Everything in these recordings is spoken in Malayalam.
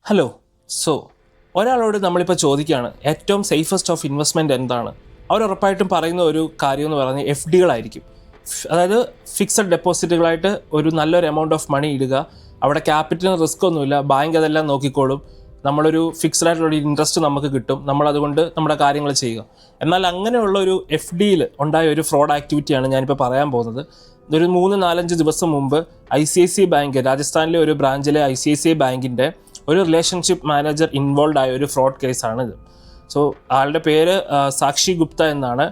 ഹലോ. സോ ഒരാളോട് നമ്മളിപ്പോൾ ചോദിക്കുകയാണ് ഏറ്റവും സേഫസ്റ്റ് ഓഫ് ഇൻവെസ്റ്റ്മെൻറ്റ് എന്താണ്, അവരുറപ്പായിട്ടും പറയുന്ന ഒരു കാര്യം എന്ന് പറഞ്ഞാൽ FDകളായിരിക്കും. അതായത് ഫിക്സഡ് ഡെപ്പോസിറ്റുകളായിട്ട് ഒരു നല്ലൊരു എമൗണ്ട് ഓഫ് മണി ഇടുക. അവിടെ ക്യാപിറ്റലിന് റിസ്ക് ഒന്നുമില്ല, ബാങ്ക് അതെല്ലാം നോക്കിക്കോളും. നമ്മളൊരു ഫിക്സഡ് ആയിട്ടുള്ള ഇൻട്രസ്റ്റ് നമുക്ക് കിട്ടും, നമ്മളതുകൊണ്ട് നമ്മുടെ കാര്യങ്ങൾ ചെയ്യുക. എന്നാൽ അങ്ങനെയുള്ള ഒരു FDയിൽ ഉണ്ടായ ഒരു ഫ്രോഡ് ആക്ടിവിറ്റിയാണ് ഞാനിപ്പോൾ പറയാൻ പോകുന്നത്. ഒരു 3-4 ദിവസം മുമ്പ് ICICI ബാങ്ക്, രാജസ്ഥാനിലെ ഒരു ബ്രാഞ്ചിലെ ICICI ബാങ്കിൻ്റെ ഒരു റിലേഷൻഷിപ്പ് മാനേജർ ഇൻവോൾവ് ആയ ഒരു ഫ്രോഡ് കേസാണിത്. സോ ആളുടെ പേര് സാക്ഷി ഗുപ്ത എന്നാണ്.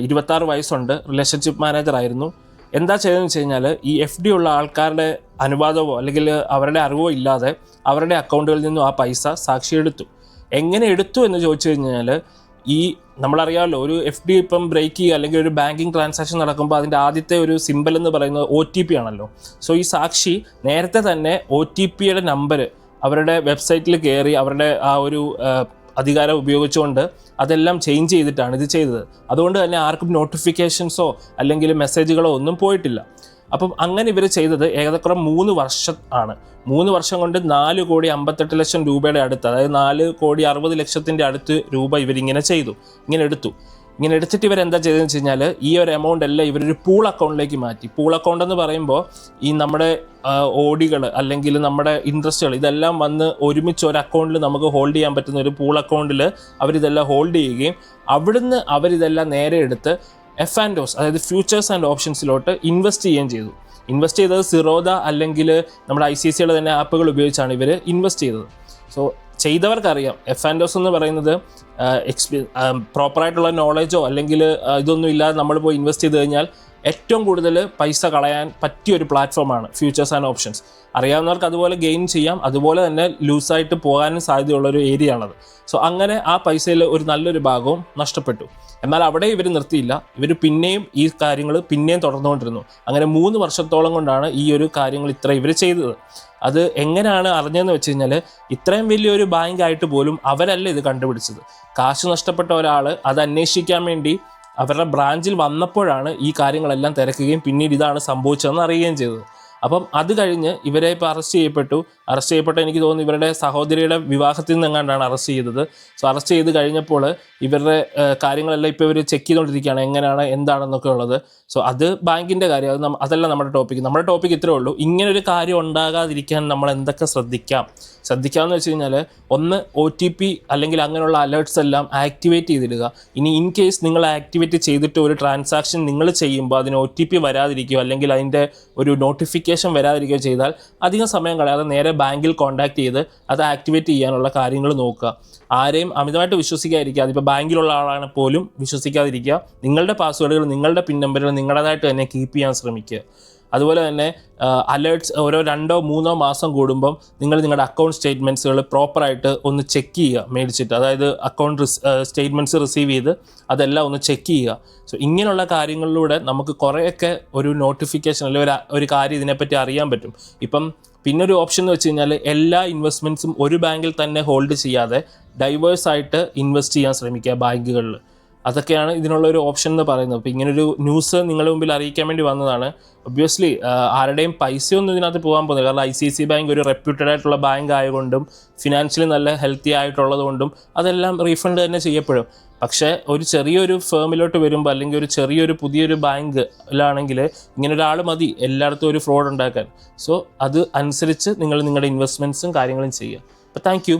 26 വയസ്സുണ്ട്, റിലേഷൻഷിപ്പ് മാനേജർ ആയിരുന്നു. എന്താ ചെയ്തതെന്ന് വെച്ച് കഴിഞ്ഞാൽ ഈ FD ഉള്ള ആൾക്കാരുടെ അനുവാദമോ അല്ലെങ്കിൽ അവരുടെ അറിവോ ഇല്ലാതെ അവരുടെ അക്കൗണ്ടുകളിൽ നിന്നും ആ പൈസ സാക്ഷി എടുത്തു. എങ്ങനെ എടുത്തു എന്ന് ചോദിച്ചു കഴിഞ്ഞാൽ, ഈ നമ്മളറിയാമല്ലോ, ഒരു FD ഇപ്പം ബ്രേക്ക് ചെയ്യുക അല്ലെങ്കിൽ ഒരു ബാങ്കിങ് ട്രാൻസാക്ഷൻ നടക്കുമ്പോൾ അതിൻ്റെ ആദ്യത്തെ ഒരു സിമ്പൽ എന്ന് പറയുന്നത് OTP ആണല്ലോ. സോ ഈ സാക്ഷി നേരത്തെ തന്നെ OTPയുടെ നമ്പർ അവരുടെ വെബ്സൈറ്റിൽ കയറി അവരുടെ ആ ഒരു അധികാരം ഉപയോഗിച്ചുകൊണ്ട് അതെല്ലാം ചേഞ്ച് ചെയ്തിട്ടാണ് ഇത് ചെയ്തത്. അതുകൊണ്ട് തന്നെ ആർക്കും നോട്ടിഫിക്കേഷൻസോ അല്ലെങ്കിൽ മെസ്സേജുകളോ ഒന്നും പോയിട്ടില്ല. അപ്പം അങ്ങനെ ഇവർ ചെയ്തത് ഏകദേശം 3 വർഷം ആണ്. 3 വർഷം കൊണ്ട് 4,58 ലക്ഷം രൂപയുടെ അടുത്ത്, അതായത് 4,60 ലക്ഷത്തിൻ്റെ അടുത്ത് രൂപ ഇവരിങ്ങനെ ചെയ്തു, ഇങ്ങനെ എടുത്തിട്ട് ഇവരെന്താ ചെയ്തതെന്ന് വെച്ച് കഴിഞ്ഞാൽ, ഈ ഒരു എമൗണ്ട് എല്ലാം ഇവരൊരു പൂൾ അക്കൗണ്ടിലേക്ക് മാറ്റി. പൂൾ അക്കൗണ്ട് എന്ന് പറയുമ്പോൾ ഈ നമ്മുടെ ഓഡികൾ അല്ലെങ്കിൽ നമ്മുടെ ഇൻട്രസ്റ്റുകൾ ഇതെല്ലാം വന്ന് ഒരുമിച്ച് ഒരു അക്കൗണ്ടിൽ നമുക്ക് ഹോൾഡ് ചെയ്യാൻ പറ്റുന്ന ഒരു പൂൾ അക്കൗണ്ടിൽ അവരിതെല്ലാം ഹോൾഡ് ചെയ്യുകയും അവിടുന്ന് അവരിതെല്ലാം നേരെ എടുത്ത് F&Os, അതായത് ഫ്യൂച്ചേഴ്സ് ആൻഡ് ഓപ്ഷൻസിലോട്ട് ഇൻവെസ്റ്റ് ചെയ്യുകയും ചെയ്തു. ഇൻവെസ്റ്റ് ചെയ്തത് സിറോദ അല്ലെങ്കിൽ നമ്മുടെ ICICIയുടെ തന്നെ ആപ്പുകൾ ഉപയോഗിച്ചാണ് ഇവർ ഇൻവെസ്റ്റ് ചെയ്തത്. സോ ചെയ്തവർക്കറിയാം F&Os എന്ന് പറയുന്നത് പ്രോപ്പറായിട്ടുള്ള നോളജോ അല്ലെങ്കിൽ ഇതൊന്നും ഇല്ലാതെ നമ്മൾ പോയി ഇൻവെസ്റ്റ് ചെയ്ത് കഴിഞ്ഞാൽ ഏറ്റവും കൂടുതൽ പൈസ കളയാൻ പറ്റിയൊരു പ്ലാറ്റ്ഫോമാണ് ഫ്യൂച്ചേഴ്സ് ആൻഡ് ഓപ്ഷൻസ്. അറിയാവുന്നവർക്ക് അതുപോലെ ഗെയിൻ ചെയ്യാം, അതുപോലെ തന്നെ ലൂസായിട്ട് പോകാനും സാധ്യതയുള്ളൊരു ഏരിയ ആണത്. സോ അങ്ങനെ ആ പൈസയിൽ ഒരു നല്ലൊരു ഭാഗവും നഷ്ടപ്പെട്ടു. എന്നാൽ അവിടെ ഇവർ നിർത്തിയില്ല, ഇവർ പിന്നെയും ഈ കാര്യങ്ങൾ തുടർന്നുകൊണ്ടിരുന്നു. അങ്ങനെ 3 വർഷത്തോളം കൊണ്ടാണ് ഈ ഒരു കാര്യങ്ങൾ ഇവർ ചെയ്തത്. അത് എങ്ങനെയാണ് അറിഞ്ഞതെന്ന് വെച്ച് കഴിഞ്ഞാൽ, ഇത്രയും വലിയൊരു ബാങ്ക് ആയിട്ട് പോലും അവരല്ല ഇത് കണ്ടുപിടിച്ചത്. കാശ് നഷ്ടപ്പെട്ട ഒരാൾ അത് അന്വേഷിക്കാൻ വേണ്ടി അവരുടെ ബ്രാഞ്ചിൽ വന്നപ്പോഴാണ് ഈ കാര്യങ്ങളെല്ലാം തിരക്കുകയും പിന്നീട് ഇതാണ് സംഭവിച്ചതെന്ന് അറിയുകയും ചെയ്തത്. അപ്പം അത് കഴിഞ്ഞ് ഇവരെ ഇപ്പോൾ അറസ്റ്റ് ചെയ്യപ്പെട്ട എനിക്ക് തോന്നുന്നു ഇവരുടെ സഹോദരിയുടെ വിവാഹത്തിൽ നിന്നെങ്ങാണ്ടാണ് അറസ്റ്റ് ചെയ്തത്. സോ അറസ്റ്റ് ചെയ്ത് കഴിഞ്ഞപ്പോൾ ഇവരുടെ കാര്യങ്ങളെല്ലാം ഇപ്പോൾ ഇവർ ചെക്ക് ചെയ്തുകൊണ്ടിരിക്കുകയാണ്, എങ്ങനെയാണ് എന്താണെന്നൊക്കെ ഉള്ളത്. സോ അത് ബാങ്കിൻ്റെ കാര്യം, അതല്ല നമ്മുടെ ടോപ്പിക് ഇത്രേ ഉള്ളൂ. ഇങ്ങനൊരു കാര്യം ഉണ്ടാകാതിരിക്കാൻ നമ്മൾ എന്തൊക്കെ ശ്രദ്ധിക്കാമെന്ന് വെച്ച് കഴിഞ്ഞാൽ, ഒന്ന് OTP അല്ലെങ്കിൽ അങ്ങനെയുള്ള അലേർട്ട്സ് എല്ലാം ആക്ടിവേറ്റ് ചെയ്തിടുക. ഇനി ഇൻ കേസ് നിങ്ങൾ ആക്ടിവേറ്റ് ചെയ്തിട്ട് ഒരു ട്രാൻസാക്ഷൻ നിങ്ങൾ ചെയ്യുമ്പോൾ അതിന് OTP വരാതിരിക്കുകയോ അല്ലെങ്കിൽ അതിൻ്റെ ഒരു നോട്ടിഫിക്കേഷൻ വരാതിരിക്കുകയോ ചെയ്താൽ അധികം സമയം കളയാതെ നേരെ ബാങ്കിൽ കോൺടാക്ട് ചെയ്ത് അത് ആക്ടിവേറ്റ് ചെയ്യാനുള്ള കാര്യങ്ങൾ നോക്കുക. ആരെയും അമിതമായിട്ട് വിശ്വസിക്കാതിരിക്കുക. അതിപ്പോൾ ബാങ്കിലുള്ള ആളാണ് പോലും വിശ്വസിക്കാതിരിക്കുക. നിങ്ങളുടെ പാസ്വേഡുകൾ, നിങ്ങളുടെ പിൻ നമ്പറുകൾ നിങ്ങളുടേതായിട്ട് തന്നെ കീപ്പ് ചെയ്യാൻ ശ്രമിക്കുക. അതുപോലെ തന്നെ അലേർട്ട്സ് ഓരോ 2-3 മാസം കൂടുമ്പം നിങ്ങൾ നിങ്ങളുടെ അക്കൗണ്ട് സ്റ്റേറ്റ്മെൻറ്റ്സുകൾ പ്രോപ്പറായിട്ട് ഒന്ന് ചെക്ക് ചെയ്യുക മേടിച്ചിട്ട്. അതായത് അക്കൗണ്ട് സ്റ്റേറ്റ്മെൻറ്റ്സ് റിസീവ് ചെയ്ത് അതെല്ലാം ഒന്ന് ചെക്ക് ചെയ്യുക. സോ ഇങ്ങനെയുള്ള കാര്യങ്ങളിലൂടെ നമുക്ക് കുറേയൊക്കെ ഒരു നോട്ടിഫിക്കേഷൻ അല്ലെങ്കിൽ ഒരു കാര്യം ഇതിനെപ്പറ്റി അറിയാൻ പറ്റും. ഇപ്പം പിന്നൊരു ഓപ്ഷൻ എന്ന് വെച്ച് കഴിഞ്ഞാൽ, എല്ലാ ഇൻവെസ്റ്റ്മെൻറ്റ്സും ഒരു ബാങ്കിൽ തന്നെ ഹോൾഡ് ചെയ്യാതെ ഡൈവേഴ്സായിട്ട് ഇൻവെസ്റ്റ് ചെയ്യാൻ ശ്രമിക്കുക ബാങ്കുകളിൽ. അതൊക്കെയാണ് ഇതിനുള്ളൊരു ഓപ്ഷൻ എന്ന് പറയുന്നത്. അപ്പോൾ ഇങ്ങനൊരു ന്യൂസ് നിങ്ങളുടെ മുമ്പിൽ അറിയിക്കാൻ വേണ്ടി വന്നതാണ്. ഒബ്വിയസ്ലി ആരുടെയും പൈസയൊന്നും ഇതിനകത്ത് പോകാൻ പോകുന്നില്ല. കാരണം ICICI ബാങ്ക് ഒരു റെപ്യൂട്ടഡ് ആയിട്ടുള്ള ബാങ്ക് ആയതുകൊണ്ടും ഫിനാൻഷ്യലി നല്ല ഹെൽത്തി ആയിട്ടുള്ളത് കൊണ്ടും അതെല്ലാം റീഫണ്ട് തന്നെ ചെയ്യപ്പെടും. പക്ഷേ ഒരു ചെറിയൊരു ഫേമിലോട്ട് വരുമ്പോൾ അല്ലെങ്കിൽ ഒരു ചെറിയൊരു പുതിയൊരു ബാങ്കിലാണെങ്കിൽ ഇങ്ങനെ ഒരാൾ മതി എല്ലായിടത്തും ഒരു ഫ്രോഡ് ഉണ്ടാക്കാൻ. സോ അത് അനുസരിച്ച് നിങ്ങൾ നിങ്ങളുടെ ഇൻവെസ്റ്റ്മെൻറ്റ്സും കാര്യങ്ങളും ചെയ്യുക. അപ്പോൾ താങ്ക് യു.